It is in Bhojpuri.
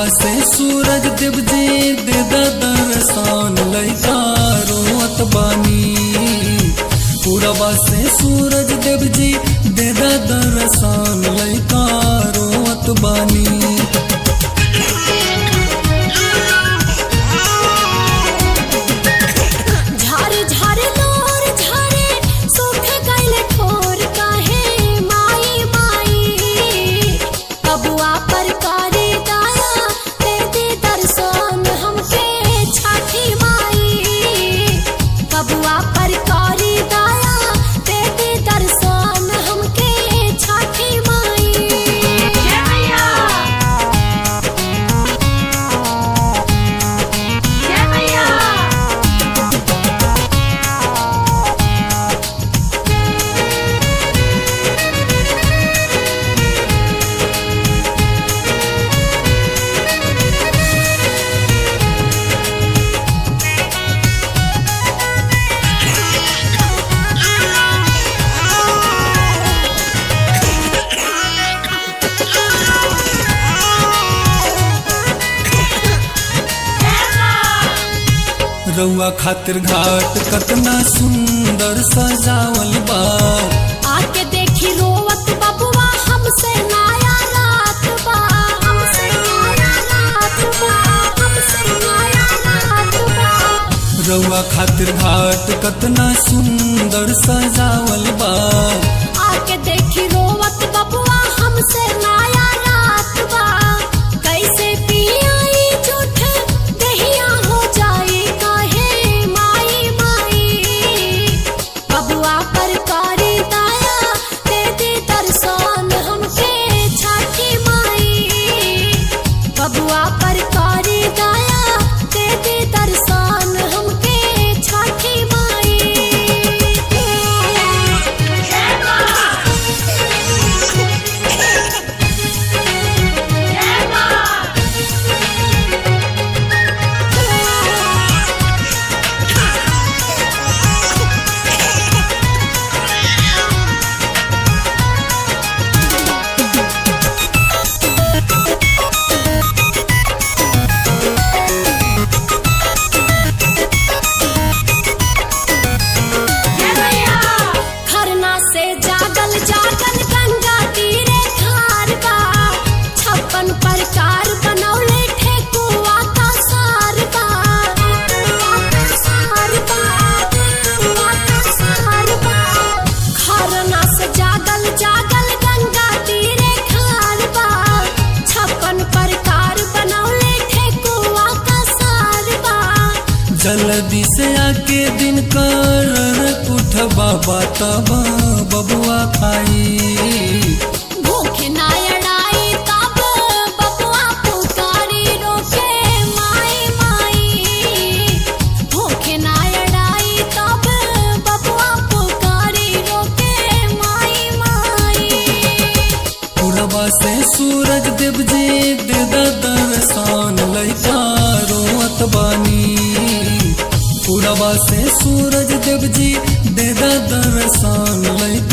से सूरज देव जी दे दर्शन लइका रोवत बानी। पूरबा से सूरज देव जी दे दर्शन लइका रोवत बानी। रउआ खातिर घाट कतना सुंदर सजावल बा। आके देखी रोवत बबुआ हमसे नया रात बा, हमसे नया रात बा, हमसे नया रात बा। रउआ खातिर घाट कतना सुंदर सजावल बा। आके देखी रोवत बबुआ हमसे नया रात बा। कैसे पियाई झूठ दहिया हो जाई काहे माई माई। बबुआ पर कारी दया दे दे दर्शन हमके छठी माई। बबुआ पर कारी दया दे दे दर्शन हमके छठी माई। खरना से जागल जागल गंगा तीरे ठार बा। 56 प्रकार बनौले ठेकुआ का सार बा, सार बा, सार बा। खरना से जागल जागल गंगा तीरे ठार बा। 56 प्रकार बनौले ठेकुआ का सार बा। जल्दी से आके दिन कर उठ बाबा तब बबुआ खाई। भूखे ना अड़ाई तब बबुआ पुकारी रोके माई माई। भूखे ना अड़ाई तब बबुआ पुकारी रोके माई माई। पूरबा से सूरज देव जी दे दर्शन लइका रोवत बानी। पूरबा से सूरज देव जी दे दर्शन लइका